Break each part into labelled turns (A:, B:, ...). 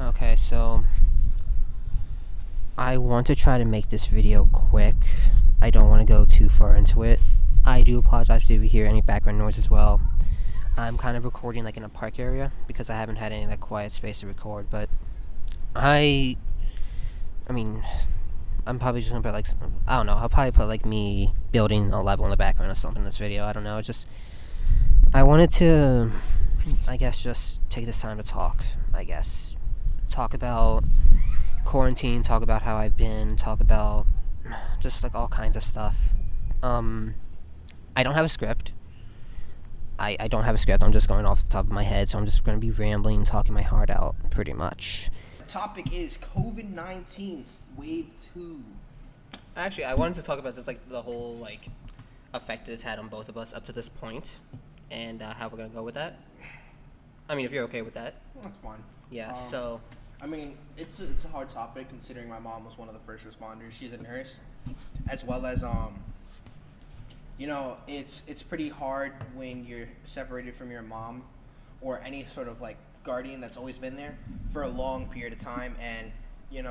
A: Okay, so I want to try to make this video quick. I don't want to go too far into it. I do apologize if you hear any background noise as well. I'm kind of recording like in a park area because I haven't had any like quiet space to record, but I mean, I'm probably just gonna put like I don't know. I'll probably put like me building a level in the background or something in this video. I don't know. I wanted to, I guess, just take this time to talk. I guess talk about quarantine. Talk about how I've been. Talk about just like all kinds of stuff. Um, I don't have a script. I don't have a script. I'm just going off the top of my head, so I'm just gonna be rambling, talking my heart out, pretty much.
B: The topic is COVID-19 Wave 2.
A: Actually, I wanted to talk about just like the whole like effect it's had on both of us up to this point, and how we're gonna go with that. I mean, if you're okay with that.
B: That's fine.
A: Yeah. So.
B: I mean, it's a hard topic considering my mom was one of the first responders. She's a nurse, as well as it's pretty hard when you're separated from your mom or any sort of like guardian that's always been there for a long period of time, and you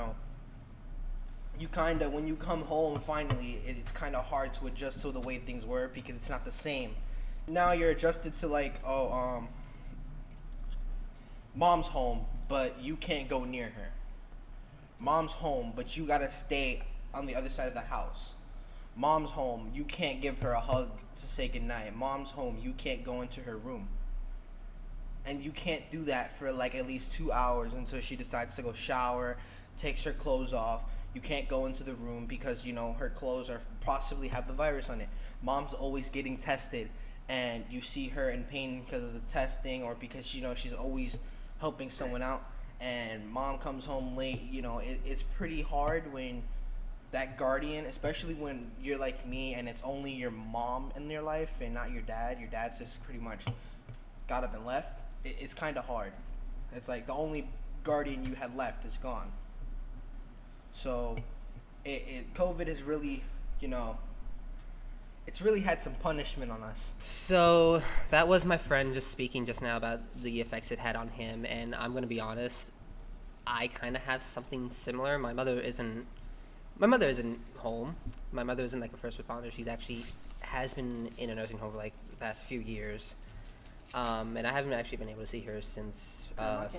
B: kind of, when you come home finally, it's kind of hard to adjust to the way things were because it's not the same. Now you're adjusted to like, mom's home, but you can't go near her. Mom's home, but you gotta stay on the other side of the house. Mom's home, you can't give her a hug to say goodnight. Mom's home, you can't go into her room. And you can't do that for like at least 2 hours until she decides to go shower, takes her clothes off. You can't go into the room because, her clothes are possibly have the virus on it. Mom's always getting tested, and you see her in pain because of the testing or because, she's always helping someone out, and mom comes home late. It's pretty hard when that guardian, especially when you're like me and it's only your mom in your life and not your dad. Your dad's just pretty much got up and left. It's kind of hard. It's like the only guardian you had left is gone. So COVID has really, it's really had some punishment on us.
A: So that was my friend just speaking just now about the effects it had on him, and I'm gonna be honest, I kind of have something similar. My mother isn't home. My mother isn't like a first responder. She's actually has been in a nursing home for like the past few years, and I haven't actually been able to see her since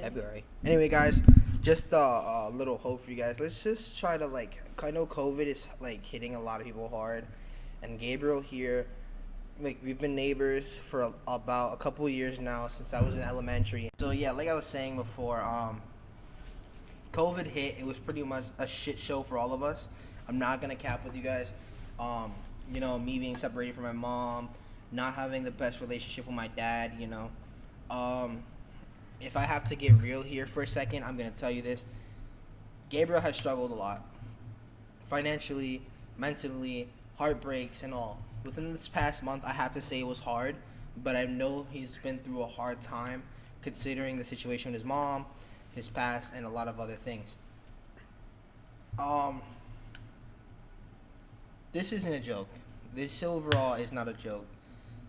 A: February.
B: Anyway, guys, just a little hope for you guys. Let's just try to I know COVID is like hitting a lot of people hard. And Gabriel here, like, we've been neighbors for about a couple of years now, since I was in elementary. So yeah, like I was saying before, COVID hit. It was pretty much a shit show for all of us. I'm not gonna cap with you guys. Me being separated from my mom, not having the best relationship with my dad. If I have to get real here for a second, I'm gonna tell you this. Gabriel has struggled a lot, financially, mentally, heartbreaks and all. Within this past month, I have to say it was hard, but I know he's been through a hard time considering the situation with his mom, his past, and a lot of other things. This isn't a joke. This overall is not a joke.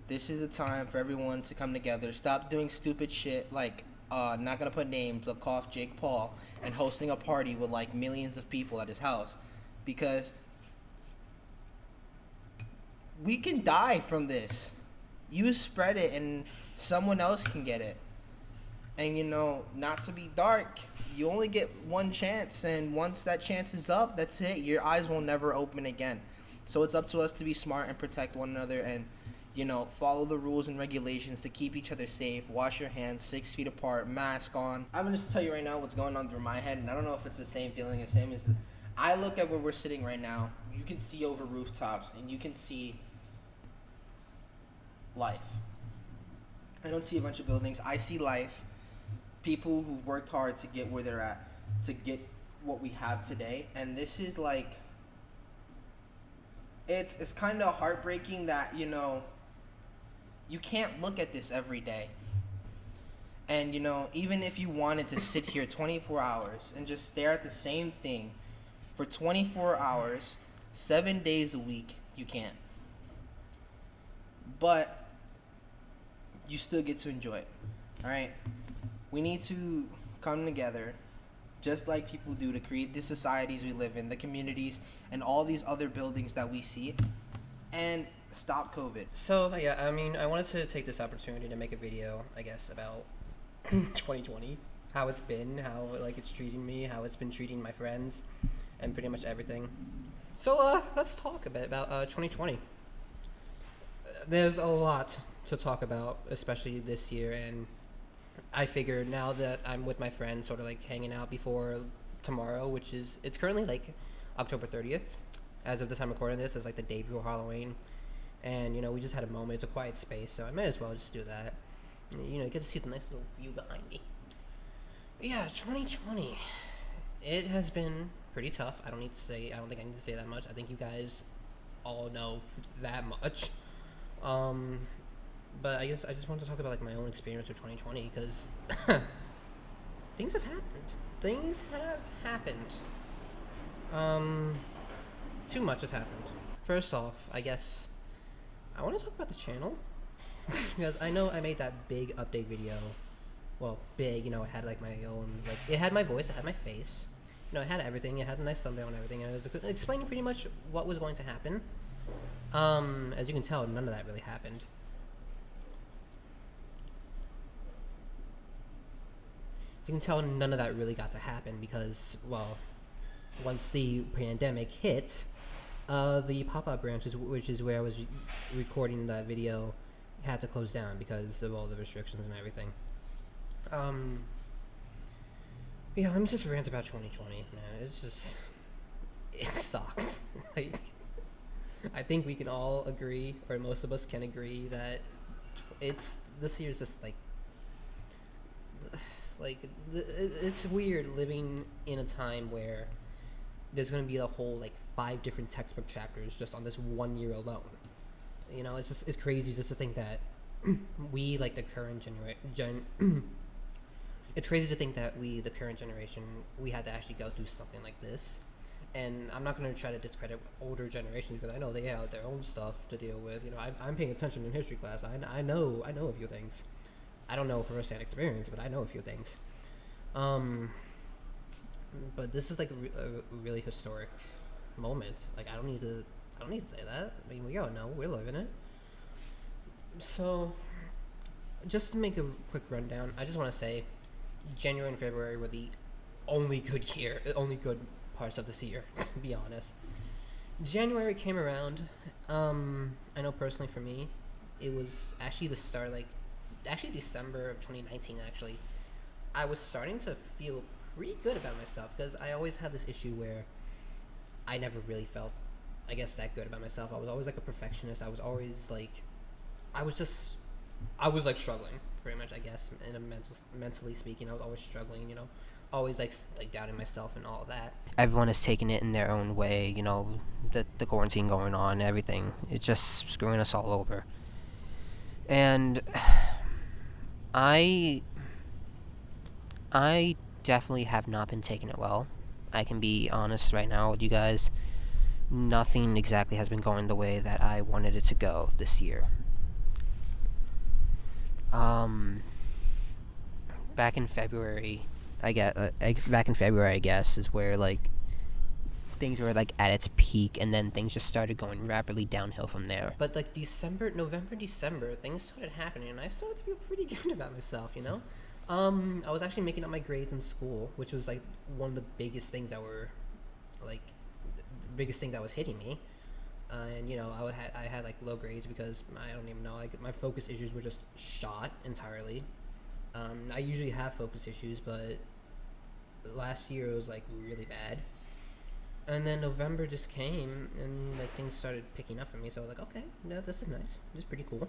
B: This is a time for everyone to come together, stop doing stupid shit like, not gonna put names, but cough Jake Paul, and hosting a party with like millions of people at his house, because we can die from this. You spread it and someone else can get it. And not to be dark, you only get one chance, and once that chance is up, that's it. Your eyes will never open again. So it's up to us to be smart and protect one another, and follow the rules and regulations to keep each other safe. Wash your hands 6 feet apart, mask on. I'm gonna just tell you right now what's going on through my head, and I don't know if it's the same feeling as him. Is I look at where we're sitting right now. You can see over rooftops, and you can see life. I don't see a bunch of buildings. I see life. People who worked hard to get where they're at, to get what we have today. And this is like, it's kind of heartbreaking that, you can't look at this every day. And, even if you wanted to sit here 24 hours and just stare at the same thing for 24 hours, 7 days a week, you can't. But you still get to enjoy it. All right? We need to come together just like people do, to create the societies we live in, the communities, and all these other buildings that we see, and stop COVID.
A: So yeah, I mean, I wanted to take this opportunity to make a video, I guess, about 2020, how it's been, how like it's treating me, how it's been treating my friends, and pretty much everything. So let's talk a bit about 2020. There's a lot to talk about, especially this year, and I figured now that I'm with my friends, sort of like hanging out before tomorrow, which is it's currently like October 30th, as of the time recording this. It's like the day before Halloween, and we just had a moment. It's a quiet space, so I might as well just do that. You get to see the nice little view behind me. But yeah, 2020. It has been pretty tough. I don't think I need to say that much. I think you guys all know that much. But I guess I just wanted to talk about like my own experience with 2020 because things have happened. Things have happened. Too much has happened. First off, I guess I want to talk about the channel because I know I made that big update video. Well, big, it had like my own, like it had my voice, it had my face, it had everything, it had a nice thumbnail and everything, and it was explaining pretty much what was going to happen. As you can tell, none of that really happened. As you can tell, none of that really got to happen because, well, once the pandemic hit, the pop-up branches, which is where I was recording that video, had to close down because of all the restrictions and everything. Yeah, let me just rant about 2020, man. It sucks. Like, I think we can all agree, or most of us can agree, that this year's just it's weird living in a time where there's going to be a whole like 5 different textbook chapters just on this 1 year alone. It's crazy just to think that we, like the current it's crazy to think that we, the current generation, we had to actually go through something like this. And I'm not going to try to discredit older generations because I know they have their own stuff to deal with. I'm paying attention in history class. I know a few things. I don't know first-hand experience, but I know a few things. But this is like a really historic moment. Like I don't need to say that. I mean, we all know we're living it. So, just to make a quick rundown, I just want to say, January and February were the only good parts of this year. To be honest, January came around. I know personally for me, it was actually the start. Actually December of 2019. Actually, I was starting to feel pretty good about myself because I always had this issue where I never really felt, I guess, that good about myself. I was always like a perfectionist. I was always like, I was struggling pretty much, I guess, in a mentally speaking. I was always struggling, always like doubting myself and all of that. Everyone is taking it in their own way, the quarantine going on, everything. It's just screwing us all over. And I definitely have not been taking it well. I can be honest right now with you guys. Nothing exactly has been going the way that I wanted it to go this year. Back in February, I guess, is where like things were like at its peak, and then things just started going rapidly downhill from there. But like November, December, things started happening, and I started to feel pretty good about myself. I was actually making up my grades in school, which was like one of the biggest things that was hitting me. And I had like low grades because I don't even know, like my focus issues were just shot entirely. I usually have focus issues, but last year it was like really bad. And then November just came and like things started picking up for me, so I was like, okay, no, this is nice. This is pretty cool.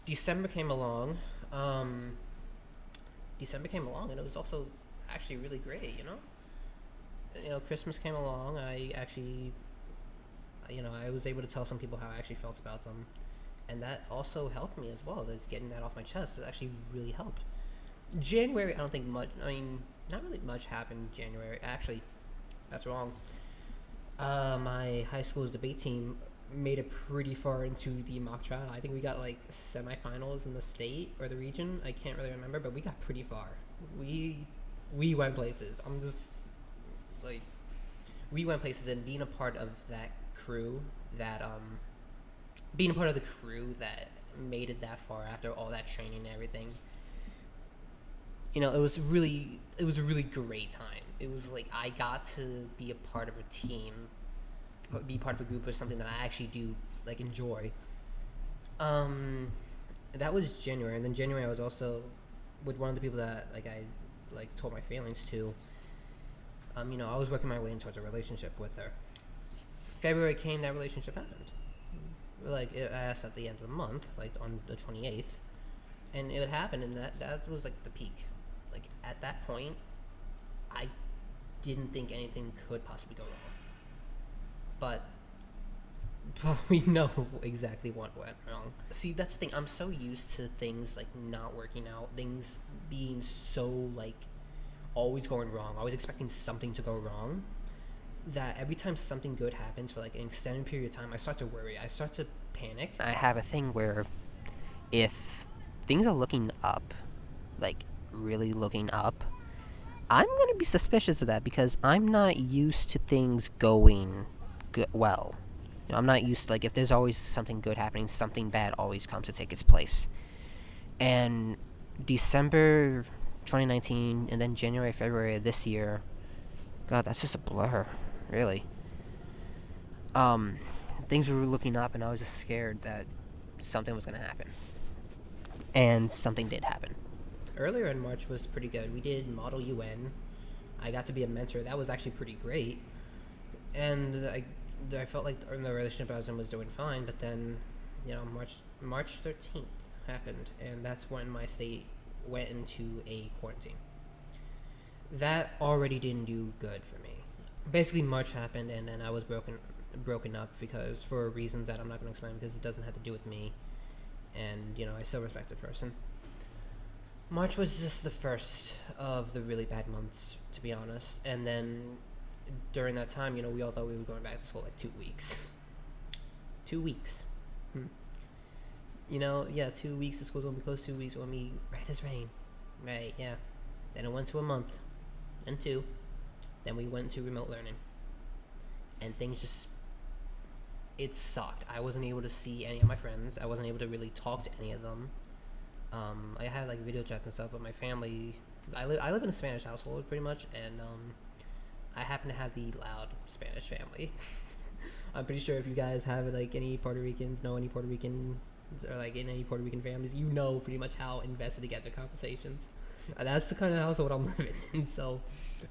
A: December came along, and it was also actually really great, Christmas came along. I actually, I was able to tell some people how I actually felt about them, and that also helped me as well. Getting that off my chest, it actually really helped. January, I don't think much, not really much happened in January. Actually, that's wrong. My high school's debate team made it pretty far into the mock trial. I think we got like semifinals in the state or the region. I can't really remember, but we got pretty far. We we went places. I'm just like, we went places, and being a part of that crew that being a part of the crew that made it that far after all that training and everything, it was a really great time. It was like I got to be a part of a team, be part of a group, or something that I actually do like enjoy. Um, that was January, and then January I was also with one of the people that like I like told my feelings to. I was working my way in towards a relationship with her. February came, that relationship happened. Like I asked at the end of the month, like on the 28th, and it happened, and that was like the peak. Like at that point, I didn't think anything could possibly go wrong, but we know exactly what went wrong. See, that's the thing. I'm so used to things like not working out, things being so like always going wrong, always expecting something to go wrong, that every time something good happens for like an extended period of time, I start to worry. I start to panic. I have a thing where if things are looking up, like really looking up, I'm going to be suspicious of that because I'm not used to things going well. I'm not used to, like, if there's always something good happening, something bad always comes to take its place. And December 2019, and then January, February of this year, God, that's just a blur, really. Things were looking up, and I was just scared that something was going to happen. And something did happen. Earlier in March was pretty good. We did Model UN. I got to be a mentor. That was actually pretty great. And I felt like the relationship I was in was doing fine, but then, March 13th happened, and that's when my state went into a quarantine. That already didn't do good for me. Basically, March happened, and then I was broken up because for reasons that I'm not going to explain because it doesn't have to do with me, and I still respect the person. March was just the first of the really bad months, to be honest, and then during that time, we all thought we were going back to school like 2 weeks. 2 weeks. 2 weeks, the school's gonna be closed 2 weeks, gonna be right as rain. Right, yeah. Then it went to a month, and 2. Then we went to remote learning. And things just, it sucked. I wasn't able to see any of my friends. I wasn't able to really talk to any of them. I had like video chats and stuff, but my family, I live in a Spanish household pretty much, and I happen to have the loud Spanish family. I'm pretty sure if you guys have like any Puerto Ricans, know any Puerto Ricans, or like in any Puerto Rican families, pretty much how invested they get their conversations. That's the kind of household I'm living in, so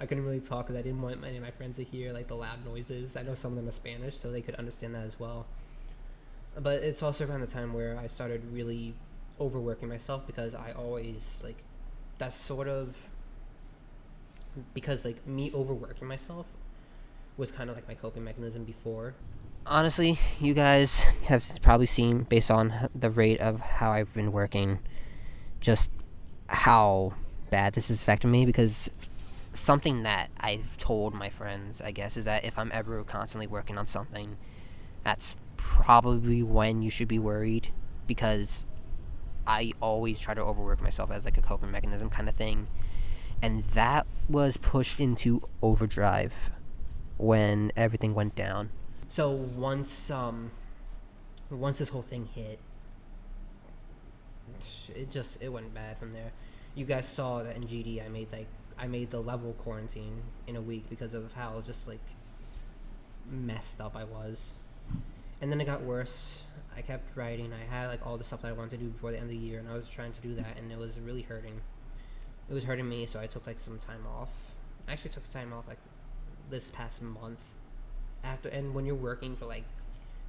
A: I couldn't really talk because I didn't want any of my friends to hear like the loud noises. I know some of them are Spanish, so they could understand that as well. But it's also around the time where I started really overworking myself because I always like, that's sort of because like me overworking myself was kind of like my coping mechanism before. Honestly, you guys have probably seen, based on the rate of how I've been working, just how bad this is affecting me, because something that I've told my friends, I guess, is that if I'm ever constantly working on something, that's probably when you should be worried, because I always try to overwork myself as like a coping mechanism kind of thing. And that was pushed into overdrive when everything went down. So once this whole thing hit, it went bad from there. You guys saw that in GD I made the level quarantine in a week because of how just like messed up I was. And then it got worse. I kept writing. I had like all the stuff that I wanted to do before the end of the year, and I was trying to do that, and it was really hurting. It was hurting me, so I took like some time off. I actually took time off like this past month. And when you're working for like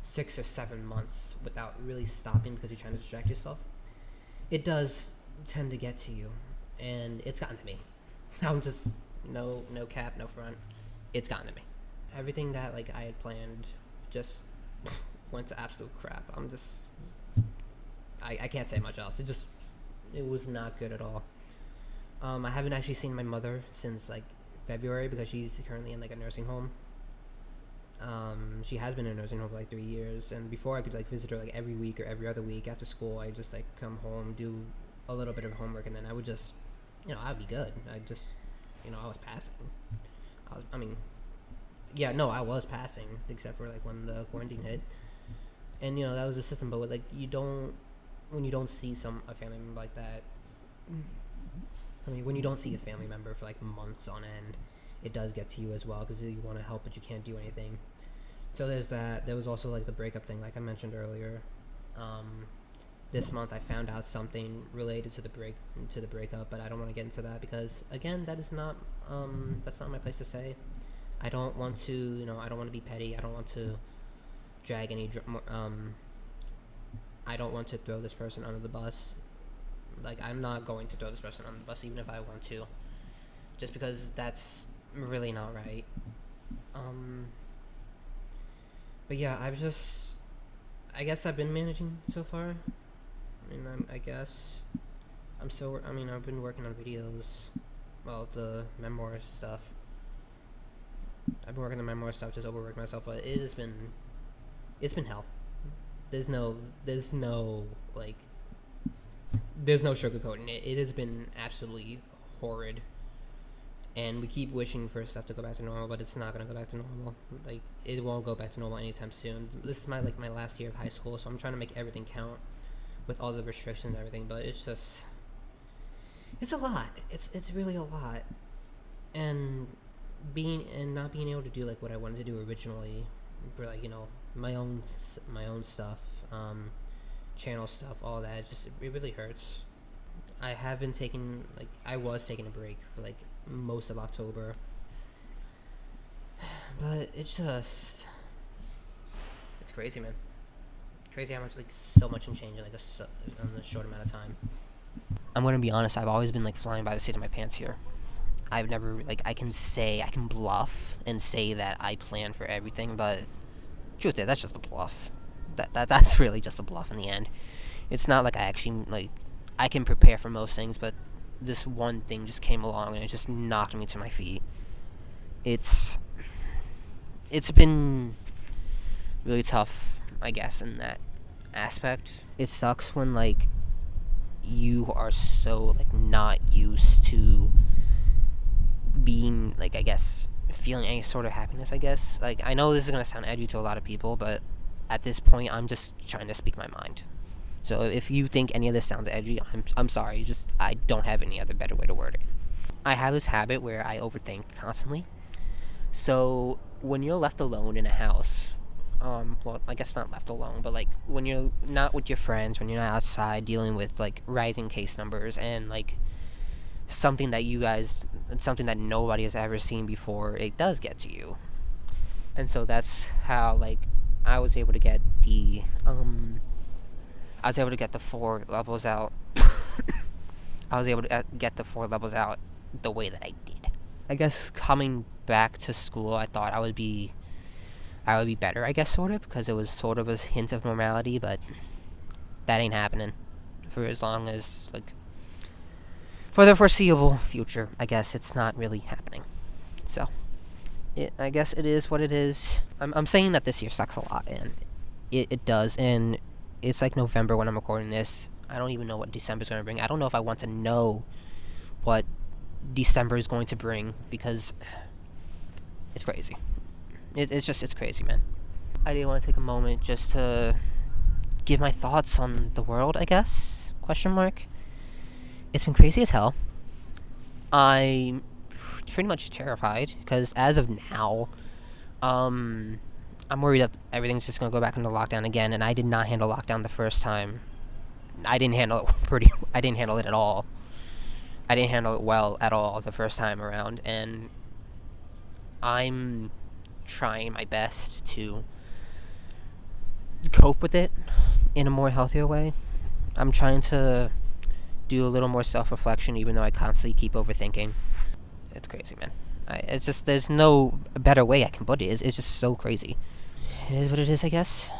A: 6 or 7 months without really stopping because you're trying to distract yourself, it does tend to get to you, and it's gotten to me. I'm just no cap, no front. It's gotten to me. Everything that like I had planned just went to absolute crap. I can't say much else. It was not good at all. I haven't actually seen my mother since like February because she's currently in like a nursing home. She has been in a nursing home for like 3 years, and before I could like visit her like every week or every other week after school. I just like come home, do a little bit of homework, and then I would just, I'd be good. I was passing. I was passing, except for like when the quarantine hit, and that was the system. But like when you don't see a family member like that, when you don't see a family member for like months on end, it does get to you as well because you want to help but you can't do anything. So there's that. There was also like the breakup thing, like I mentioned earlier. This month I found out something related to the breakup, but I don't want to get into that because again, that's not my place to say. I don't want to, I don't want to be petty. I don't want to drag any. I don't want to throw this person under the bus. Like, I'm not going to throw this person under the bus, even if I want to, just because that's really not right. But yeah, I guess I've been managing so far. I've been working on videos, the memoir stuff. I've been working on memoir stuff, just overworking myself, but it's been hell. There's no sugarcoating it. It has been absolutely horrid. And we keep wishing for stuff to go back to normal, but it's not going to go back to normal. Like, it won't go back to normal anytime soon. This is my last year of high school, so I'm trying to make everything count with all the restrictions and everything, but it's a lot. It's really a lot. And not being able to do like what I wanted to do originally for like, my own stuff, channel stuff, all that, it really hurts. I was taking a break for like most of October, but it's crazy, man. Crazy how much so much can change in in a short amount of time. I'm gonna be honest, I've always been like flying by the seat of my pants here. I've never I can bluff and say that I plan for everything, but truth is that's just a bluff. That's really just a bluff in the end. It's not like I actually I can prepare for most things, but this one thing just came along and it just knocked me to my feet. It's been really tough, I guess, in that aspect. It sucks when you are so not used to being I guess feeling any sort of happiness, I guess. I know this is gonna sound edgy to a lot of people, but at this point I'm just trying to speak my mind. So if you think any of this sounds edgy, I'm sorry. I don't have any other better way to word it. I have this habit where I overthink constantly. So when you're left alone in a house, I guess not left alone, but when you're not with your friends, when you're not outside dealing with rising case numbers and something that nobody has ever seen before, it does get to you. And so that's how I was able to get the 4 levels out. I was able to get the 4 levels out the way that I did. I guess coming back to school, I thought I would be better, I guess, sort of, because it was sort of a hint of normality, but that ain't happening for as long as, for the foreseeable future. I guess it's not really happening. So, I guess it is what it is. I'm saying that this year sucks a lot, and it does, and it's November when I'm recording this. I don't even know what December's going to bring. I don't know if I want to know what December is going to bring, because it's crazy. It's crazy, man. I did want to take a moment just to give my thoughts on the world, I guess? Question mark. It's been crazy as hell. I'm pretty much terrified, because as of now, I'm worried that everything's just going to go back into lockdown again, and I did not handle lockdown the first time. I didn't handle it at all. I didn't handle it well at all the first time around, and I'm trying my best to cope with it in a more healthier way. I'm trying to do a little more self-reflection, even though I constantly keep overthinking. It's crazy, man. There's no better way I can put it. It's just so crazy. It is what it is, I guess.